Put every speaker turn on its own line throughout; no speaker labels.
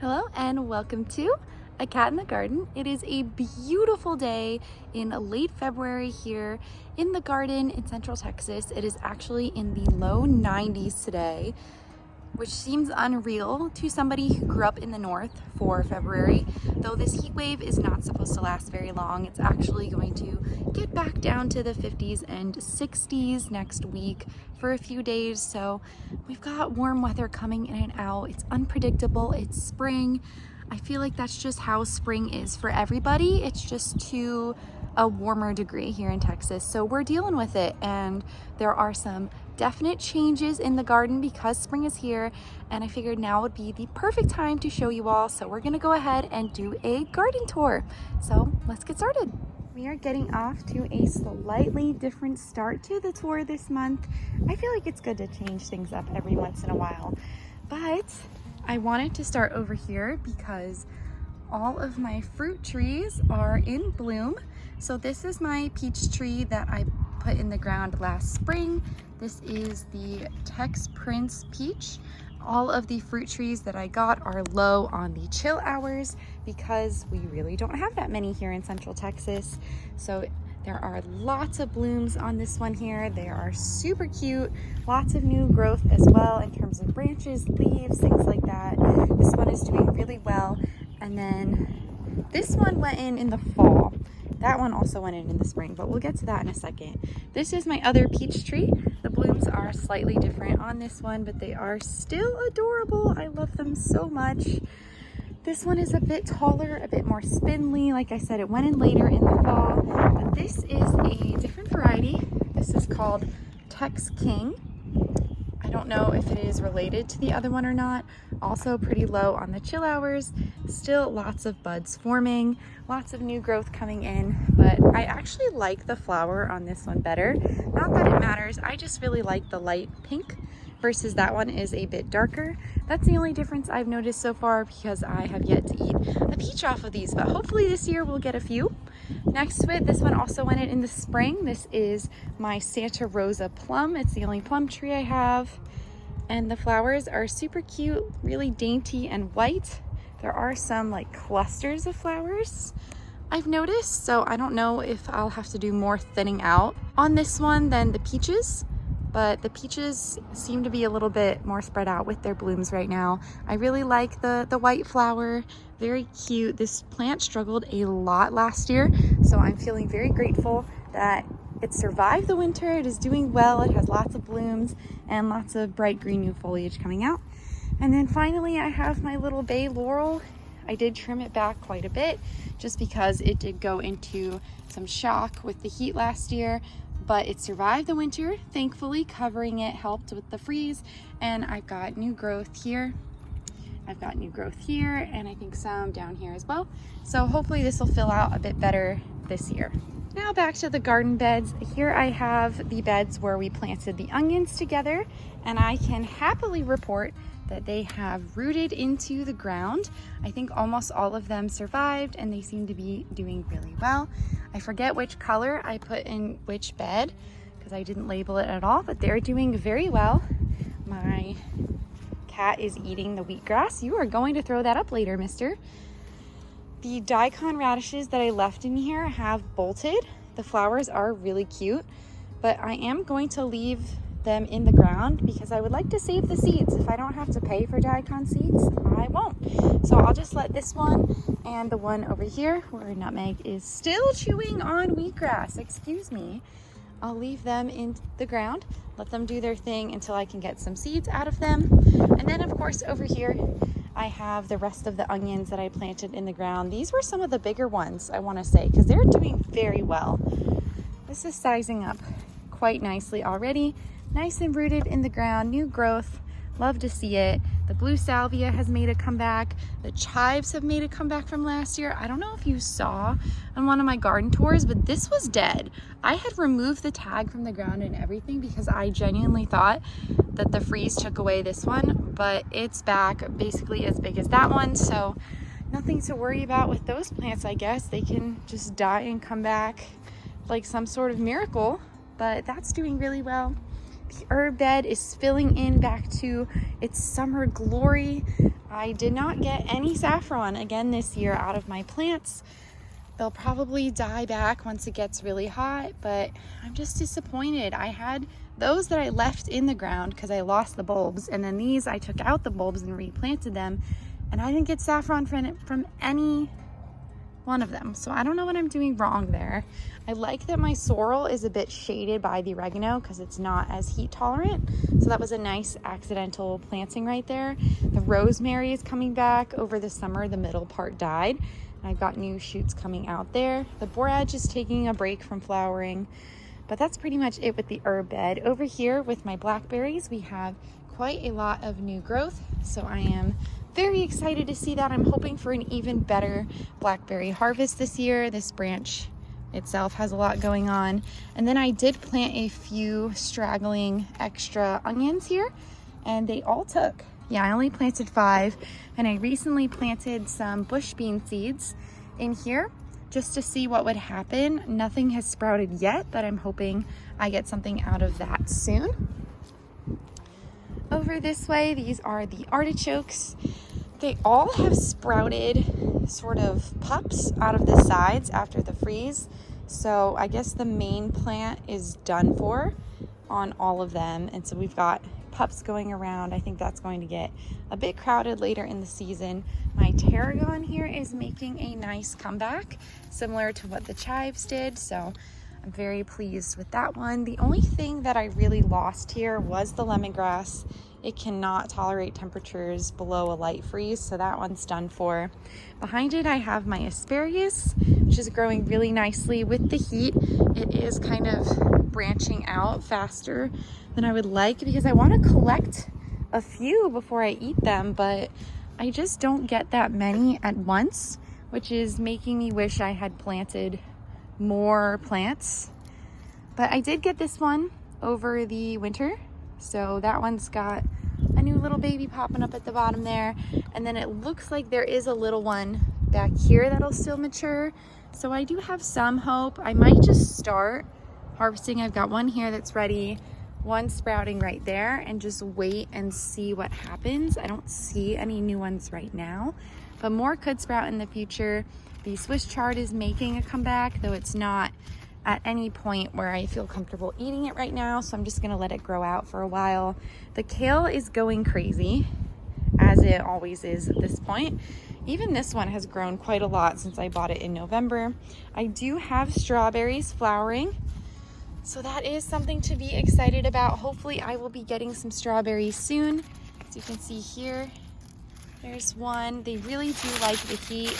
Hello and welcome to A Cat in the Garden. It is a beautiful day in late February here in the garden in Central Texas. It is actually in the low 90s today, which seems unreal to somebody who grew up in the north for February. Though this heat wave is not supposed to last very long, it's actually going to get back down to the 50s and 60s next week for a few days. So we've got warm weather coming in and out. It's unpredictable. It's spring. I feel like that's just how spring is for everybody. It's just to a warmer degree here in Texas. So we're dealing with it, and there are some definite changes in the garden because spring is here, and I figured now would be the perfect time to show you all. So we're gonna go ahead and do a garden tour. So let's get started. We are getting off to a slightly different start to the tour this month. I feel like it's good to change things up every once in a while, but I wanted to start over here because all of my fruit trees are in bloom. So this is my peach tree that I put in the ground last spring. This is the Tex Prince peach. All of the fruit trees that I got are low on the chill hours because we really don't have that many here in Central Texas. So there are lots of blooms on this one here. They are super cute. Lots of new growth as well in terms of branches, leaves, things like that. This one is doing really well. And then this one went in the fall. That one also went in the spring, but we'll get to that in a second. This is my other peach tree. The blooms are slightly different on this one, but they are still adorable. I love them so much. This one is a bit taller, a bit more spindly. Like I said, it went in later in the fall, but this is a different variety. This is called Tex King. I don't know if it is related to the other one or not. Also pretty low on the chill hours. Still lots of buds forming, lots of new growth coming in, but I actually like the flower on this one better. Not that it matters, I just really like the light pink versus that one is a bit darker. That's the only difference I've noticed so far because I have yet to eat a peach off of these, but hopefully this year we'll get a few. Next to it, this one also went in the spring. This is my Santa Rosa plum. It's the only plum tree I have. And the flowers are super cute, really dainty and white. There are some like clusters of flowers I've noticed, so I don't know if I'll have to do more thinning out on this one than the peaches, but the peaches seem to be a little bit more spread out with their blooms right now. I really like the white flower, very cute. This plant struggled a lot last year, so I'm feeling very grateful that it survived the winter. It is doing well. It has lots of blooms and lots of bright green new foliage coming out. And then finally, I have my little bay laurel. I did trim it back quite a bit just because it did go into some shock with the heat last year, but it survived the winter. Thankfully, covering it helped with the freeze, and I've got new growth here. I've got new growth here, and I think some down here as well. So hopefully this will fill out a bit better this year. Now back to the garden beds. Here I have the beds where we planted the onions together, and I can happily report that they have rooted into the ground. I think almost all of them survived and they seem to be doing really well. I forget which color I put in which bed because I didn't label it at all, but they're doing very well. My cat is eating the wheatgrass. You are going to throw that up later, mister. The daikon radishes that I left in here have bolted. The flowers are really cute, but I am going to leave them in the ground because I would like to save the seeds. If I don't have to pay for daikon seeds, I won't. So I'll just let this one and the one over here where Nutmeg is still chewing on wheatgrass, excuse me, I'll leave them in the ground, let them do their thing until I can get some seeds out of them. And then of course over here, I have the rest of the onions that I planted in the ground. These were some of the bigger ones, I want to say, because they're doing very well. This is sizing up quite nicely already. Nice and rooted in the ground, new growth. Love to see it. The blue salvia has made a comeback. The chives have made a comeback from last year. I don't know if you saw on one of my garden tours, but this was dead. I had removed the tag from the ground and everything because I genuinely thought that the freeze took away this one, but it's back basically as big as that one. So nothing to worry about with those plants, I guess. They can just die and come back like some sort of miracle, but that's doing really well. The herb bed is filling in back to its summer glory. I did not get any saffron again this year out of my plants. They'll probably die back once it gets really hot, but I'm just disappointed. I had those that I left in the ground because I lost the bulbs, and then these I took out the bulbs and replanted them, and I didn't get saffron from any one of them. So I don't know what I'm doing wrong there. I like that my sorrel is a bit shaded by the oregano because it's not as heat tolerant. So that was a nice accidental planting right there. The rosemary is coming back. Over the summer, the middle part died. I've got new shoots coming out there. The borage is taking a break from flowering, but that's pretty much it with the herb bed. Over here with my blackberries, we have quite a lot of new growth. So I am very excited to see that. I'm hoping for an even better blackberry harvest this year. This branch itself has a lot going on. And then I did plant a few straggling extra onions here, and they all took. Yeah, I only planted 5, and I recently planted some bush bean seeds in here just to see what would happen. Nothing has sprouted yet, but I'm hoping I get something out of that soon. Over this way, these are the artichokes. They all have sprouted sort of pups out of the sides after the freeze. So I guess the main plant is done for on all of them. And so we've got pups going around. I think that's going to get a bit crowded later in the season. My tarragon here is making a nice comeback, similar to what the chives did. So I'm very pleased with that one. The only thing that I really lost here was the lemongrass. It cannot tolerate temperatures below a light freeze, so that one's done for. Behind it, I have my asparagus, which is growing really nicely with the heat. It is kind of branching out faster than I would like because I want to collect a few before I eat them, but I just don't get that many at once, which is making me wish I had planted more plants. But I did get this one over the winter, so that one's got a new little baby popping up at the bottom there, and then it looks like there is a little one back here that'll still mature, so I do have some hope. I might just start harvesting. I've got one here that's ready, one sprouting right there, and just wait and see what happens. I don't see any new ones right now, but more could sprout in the future. The Swiss chard is making a comeback, though it's not at any point where I feel comfortable eating it right now, so I'm just gonna let it grow out for a while. The kale is going crazy, as it always is at this point. Even this one has grown quite a lot since I bought it in November. I do have strawberries flowering, so that is something to be excited about. Hopefully I will be getting some strawberries soon. As you can see here, there's one. They really do like the heat,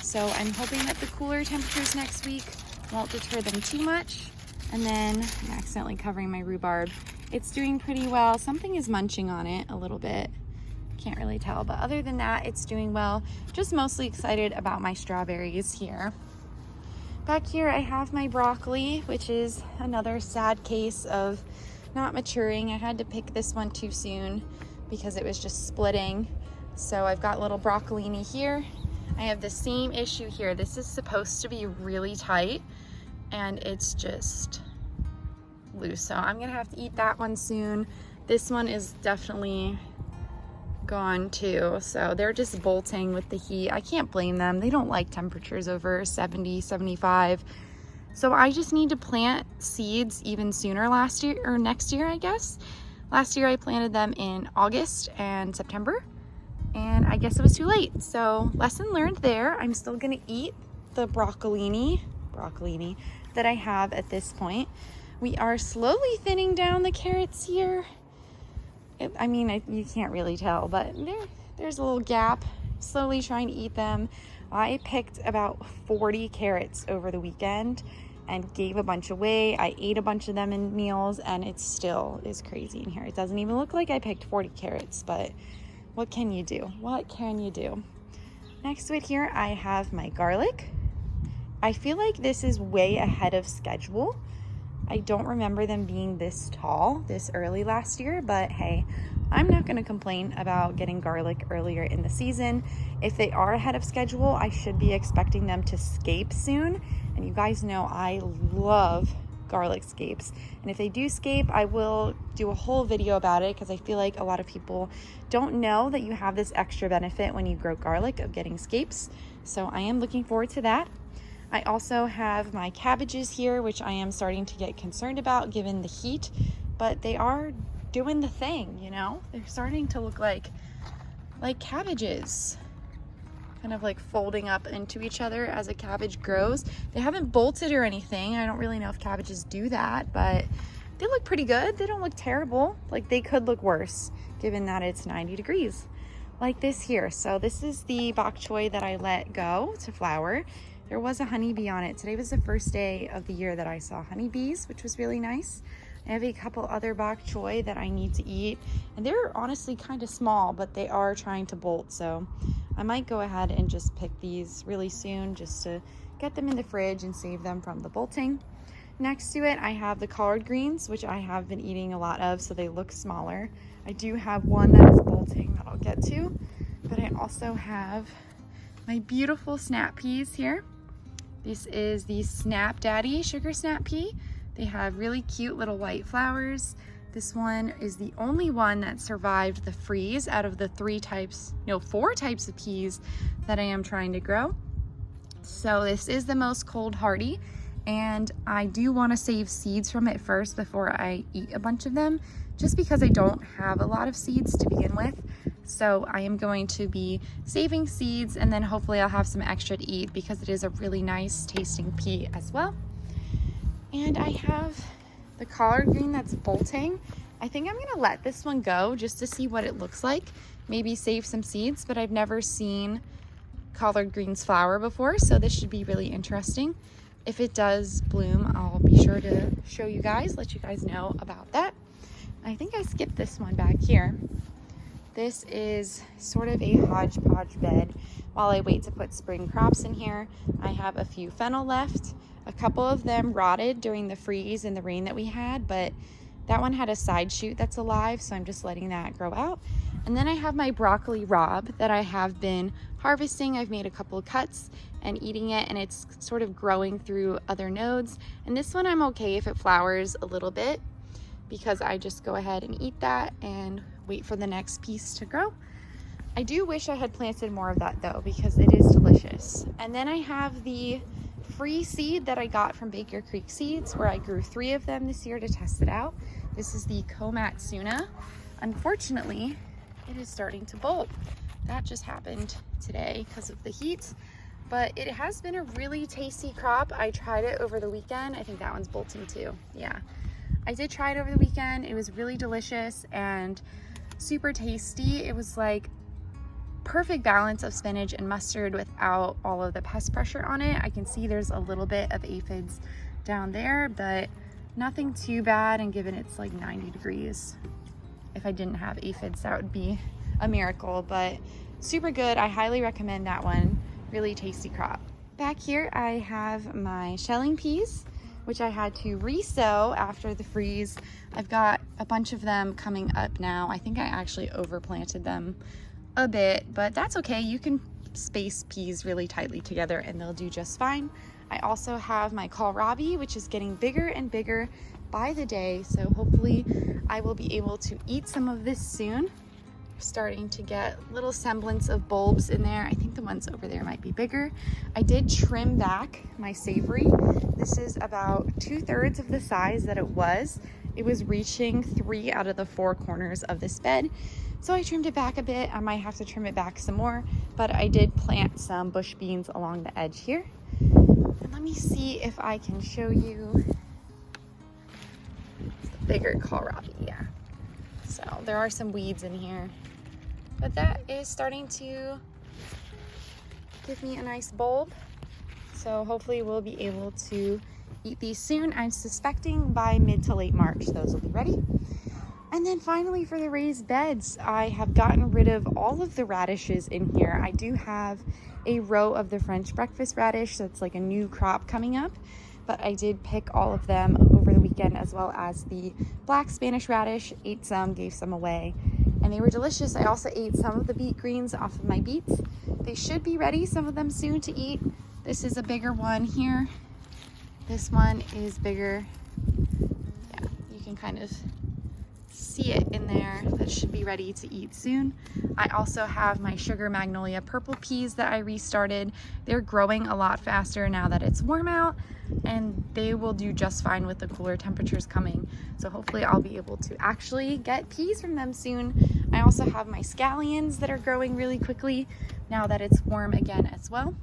so I'm hoping that the cooler temperatures next week won't deter them too much. And then I'm accidentally covering my rhubarb. It's doing pretty well. Something is munching on it a little bit. Can't really tell, but other than that, it's doing well. Just mostly excited about my strawberries here. Back here, I have my broccoli, which is another sad case of not maturing. I had to pick this one too soon because it was just splitting. So I've got little broccolini here. I have the same issue here. This is supposed to be really tight, and it's just loose. So I'm gonna have to eat that one soon. This one is definitely gone too. So they're just bolting with the heat. I can't blame them. They don't like temperatures over 70, 75. So I just need to plant seeds even sooner next year, I guess. Last year I planted them in August and September, and I guess it was too late. So lesson learned there. I'm still gonna eat the broccolini that I have at this point. We are slowly thinning down the carrots here. You can't really tell, but there's a little gap. Slowly trying to eat them. I picked about 40 carrots over the weekend and gave a bunch away. I ate a bunch of them in meals, and it still is crazy in here. It doesn't even look like I picked 40 carrots, but what can you do? What can you do? Next to it here, I have my garlic. I feel like this is way ahead of schedule. I don't remember them being this tall this early last year, but hey, I'm not going to complain about getting garlic earlier in the season. If they are ahead of schedule, I should be expecting them to scape soon. And you guys know I love garlic scapes. And if they do scape, I will do a whole video about it because I feel like a lot of people don't know that you have this extra benefit when you grow garlic of getting scapes. So I am looking forward to that. I also have my cabbages here, which I am starting to get concerned about given the heat, but they are doing the thing, you know? They're starting to look like cabbages, kind of like folding up into each other as a cabbage grows. They haven't bolted or anything. I don't really know if cabbages do that, but they look pretty good. They don't look terrible. Like, they could look worse given that it's 90 degrees like this here. So this is the bok choy that I let go to flower. There was a honeybee on it. Today was the first day of the year that I saw honeybees, which was really nice. I have a couple other bok choy that I need to eat, and they're honestly kind of small, but they are trying to bolt. So I might go ahead and just pick these really soon just to get them in the fridge and save them from the bolting. Next to it, I have the collard greens, which I have been eating a lot of, so they look smaller. I do have one that is bolting that I'll get to, but I also have my beautiful snap peas here. This is the Snap Daddy Sugar Snap Pea. They have really cute little white flowers. This one is the only one that survived the freeze out of the 4 types of peas that I am trying to grow. So this is the most cold hardy, and I do want to save seeds from it first before I eat a bunch of them, just because I don't have a lot of seeds to begin with. So I am going to be saving seeds, and then hopefully I'll have some extra to eat because it is a really nice tasting pea as well. And I have the collard green that's bolting. I think I'm gonna let this one go just to see what it looks like. Maybe save some seeds, but I've never seen collard greens flower before, so this should be really interesting. If it does bloom, I'll be sure to show you guys, let you guys know about that. I think I skipped this one back here. This is sort of a hodgepodge bed. While I wait to put spring crops in here, I have a few fennel left. A couple of them rotted during the freeze and the rain that we had, but that one had a side shoot that's alive, so I'm just letting that grow out. And then I have my broccoli rabe that I have been harvesting. I've made a couple of cuts and eating it, and it's sort of growing through other nodes. And this one I'm okay if it flowers a little bit, because I just go ahead and eat that and wait for the next piece to grow. I do wish I had planted more of that though, because it is delicious. And then I have the free seed that I got from Baker Creek Seeds, where I grew 3 of them this year to test it out. This is the Komatsuna. Unfortunately, it is starting to bolt. That just happened today because of the heat, but it has been a really tasty crop. I tried it over the weekend. I think that one's bolting too. Yeah, I did try it over the weekend. It was really delicious and super tasty. It was like perfect balance of spinach and mustard without all of the pest pressure on it. I can see there's a little bit of aphids down there, but nothing too bad, and given it's like 90 degrees, if I didn't have aphids, that would be a miracle, but super good. I highly recommend that one. Really tasty crop. Back here I have my shelling peas, which I had to re-sow after the freeze. I've got a bunch of them coming up now. I think I actually overplanted them a bit, but that's okay. You can space peas really tightly together and they'll do just fine. I also have my kohlrabi, which is getting bigger and bigger by the day, so hopefully I will be able to eat some of this soon. Starting to get little semblance of bulbs in there. I think the ones over there might be bigger. I did trim back my savory. This is about 2/3 of the size that it was. It was reaching 3 out of the 4 corners of this bed, so I trimmed it back a bit. I might have to trim it back some more, but I did plant some bush beans along the edge here. And let me see if I can show you the bigger kohlrabi. Yeah, so there are some weeds in here, but that is starting to give me a nice bulb. So hopefully we'll be able to eat these soon. I'm suspecting by mid to late March those will be ready. And then finally, for the raised beds, I have gotten rid of all of the radishes in here. I do have a row of the French breakfast radish that's like a new crop coming up, but I did pick all of them over the weekend, as well as the black Spanish radish. Ate some, gave some away, and they were delicious. I also ate some of the beet greens off of my beets. They should be ready, some of them soon to eat. This is a bigger one here. This one is bigger can kind of see it in there. That should be ready to eat soon. I also have my sugar magnolia purple peas that I restarted. They're growing a lot faster now that it's warm out, and they will do just fine with the cooler temperatures coming. So hopefully I'll be able to actually get peas from them soon. I also have my scallions that are growing really quickly now that it's warm again as well.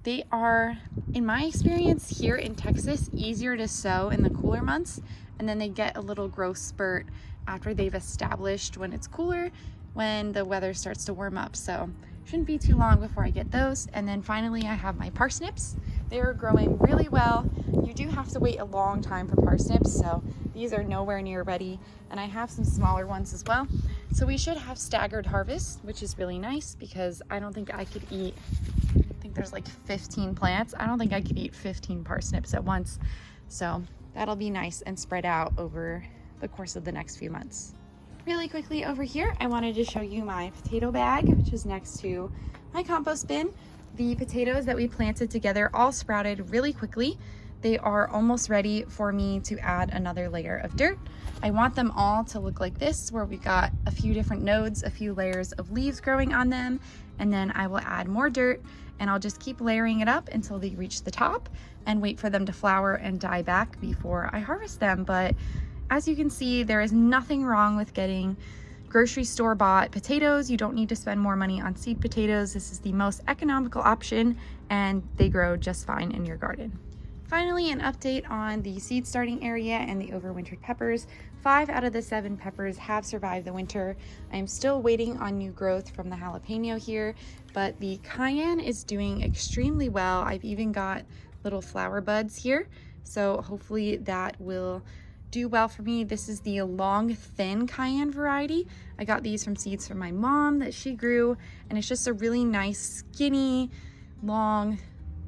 They are, in my experience here in Texas, easier to sow in the cooler months, and then they get a little growth spurt after they've established when it's cooler, when the weather starts to warm up. So shouldn't be too long before I get those. And then finally I have my parsnips. They are growing really well. You do have to wait a long time for parsnips, so these are nowhere near ready. And I have some smaller ones as well. So we should have staggered harvest, which is really nice because I don't think I could eat, I think there's like 15 plants. I don't think I could eat 15 parsnips at once. So that'll be nice and spread out over the course of the next few months. Really quickly over here, I wanted to show you my potato bag, which is next to my compost bin. The potatoes that we planted together all sprouted really quickly. They are almost ready for me to add another layer of dirt. I want them all to look like this, where we've got a few different nodes, a few layers of leaves growing on them, and then I will add more dirt, and I'll just keep layering it up until they reach the top and wait for them to flower and die back before I harvest them. But as you can see, there is nothing wrong with getting grocery store bought potatoes. You don't need to spend more money on seed potatoes. This is the most economical option, and they grow just fine in your garden. Finally, an update on the seed starting area and the overwintered peppers. 5 out of the 7 peppers have survived the winter. I am still waiting on new growth from the jalapeno here, but the cayenne is doing extremely well. I've even got little flower buds here, so hopefully that will do well for me. This is the long, thin cayenne variety. I got these from seeds from my mom that she grew, and it's just a really nice, skinny, long,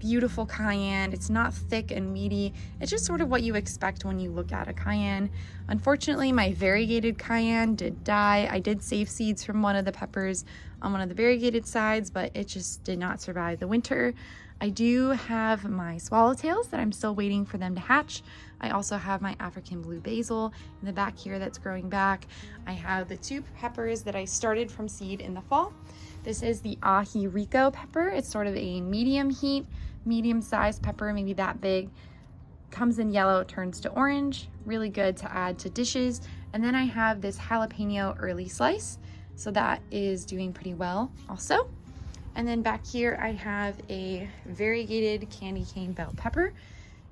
beautiful cayenne. It's not thick and meaty. It's just sort of what you expect when you look at a cayenne. Unfortunately, my variegated cayenne did die. I did save seeds from one of the peppers on one of the variegated sides, but it just did not survive the winter. I do have my swallowtails that I'm still waiting for them to hatch. I also have my African blue basil in the back here that's growing back. I have the 2 peppers that I started from seed in the fall. This is the aji rico pepper. It's sort of a medium heat, medium-sized pepper, maybe that big. Comes in yellow, turns to orange. Really good to add to dishes. And then I have this jalapeno early slice. So that is doing pretty well also. And then back here I have a variegated candy cane bell pepper.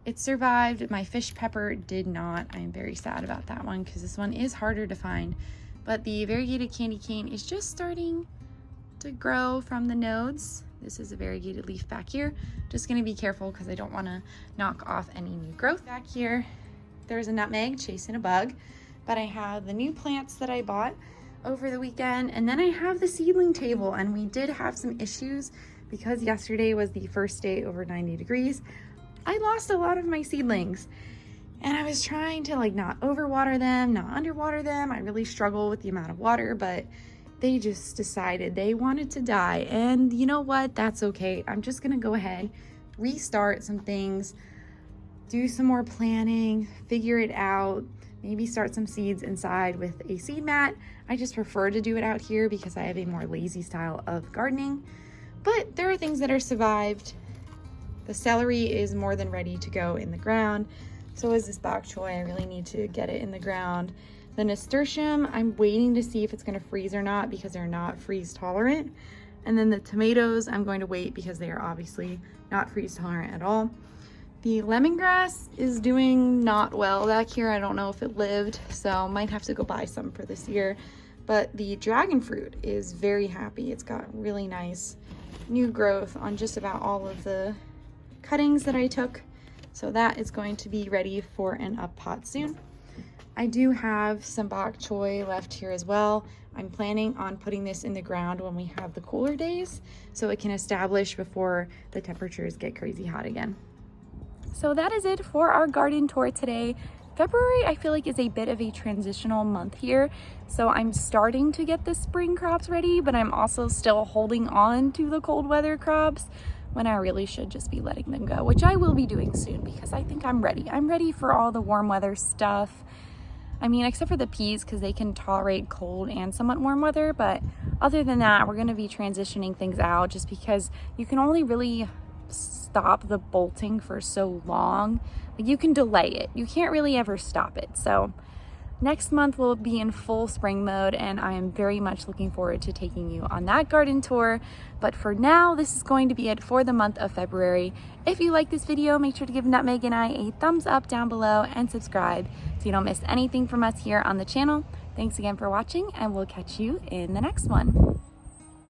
It survived. My fish pepper did not. I am very sad about that one because this one is harder to find. But the variegated candy cane is just starting to grow from the nodes. This is a variegated leaf back here. Just gonna be careful because I don't wanna knock off any new growth. Back here, there's a nutmeg chasing a bug, but I have the new plants that I bought over the weekend, and then I have the seedling table, and we did have some issues because yesterday was the first day over 90 degrees. I lost a lot of my seedlings, and I was trying to like not overwater them, not underwater them. I really struggle with the amount of water, but they just decided they wanted to die. And you know what? That's okay. I'm just gonna go ahead, restart some things, do some more planning, figure it out, maybe start some seeds inside with a seed mat. I just prefer to do it out here because I have a more lazy style of gardening. But there are things that are survived. The celery is more than ready to go in the ground. So is this bok choy. I really need to get it in the ground. The nasturtium, I'm waiting to see if it's gonna freeze or not because they're not freeze tolerant. And then the tomatoes, I'm going to wait because they are obviously not freeze tolerant at all. The lemongrass is doing not well back here. I don't know if it lived, so might have to go buy some for this year. But the dragon fruit is very happy. It's got really nice new growth on just about all of the cuttings that I took. So that is going to be ready for an up pot soon. I do have some bok choy left here as well. I'm planning on putting this in the ground when we have the cooler days so it can establish before the temperatures get crazy hot again. So that is it for our garden tour today. February, I feel like, is a bit of a transitional month here. So I'm starting to get the spring crops ready, but I'm also still holding on to the cold weather crops when I really should just be letting them go, which I will be doing soon because I think I'm ready. I'm ready for all the warm weather stuff. I mean, except for the peas because they can tolerate cold and somewhat warm weather. But other than that, we're going to be transitioning things out just because you can only really stop the bolting for so long. Like, you can delay it. You can't really ever stop it. So next month we'll be in full spring mode, and I am very much looking forward to taking you on that garden tour. But for now, this is going to be it for the month of February. If you like this video, make sure to give Nutmeg and I a thumbs up down below and subscribe so you don't miss anything from us here on the channel. Thanks again for watching, and we'll catch you in the next one.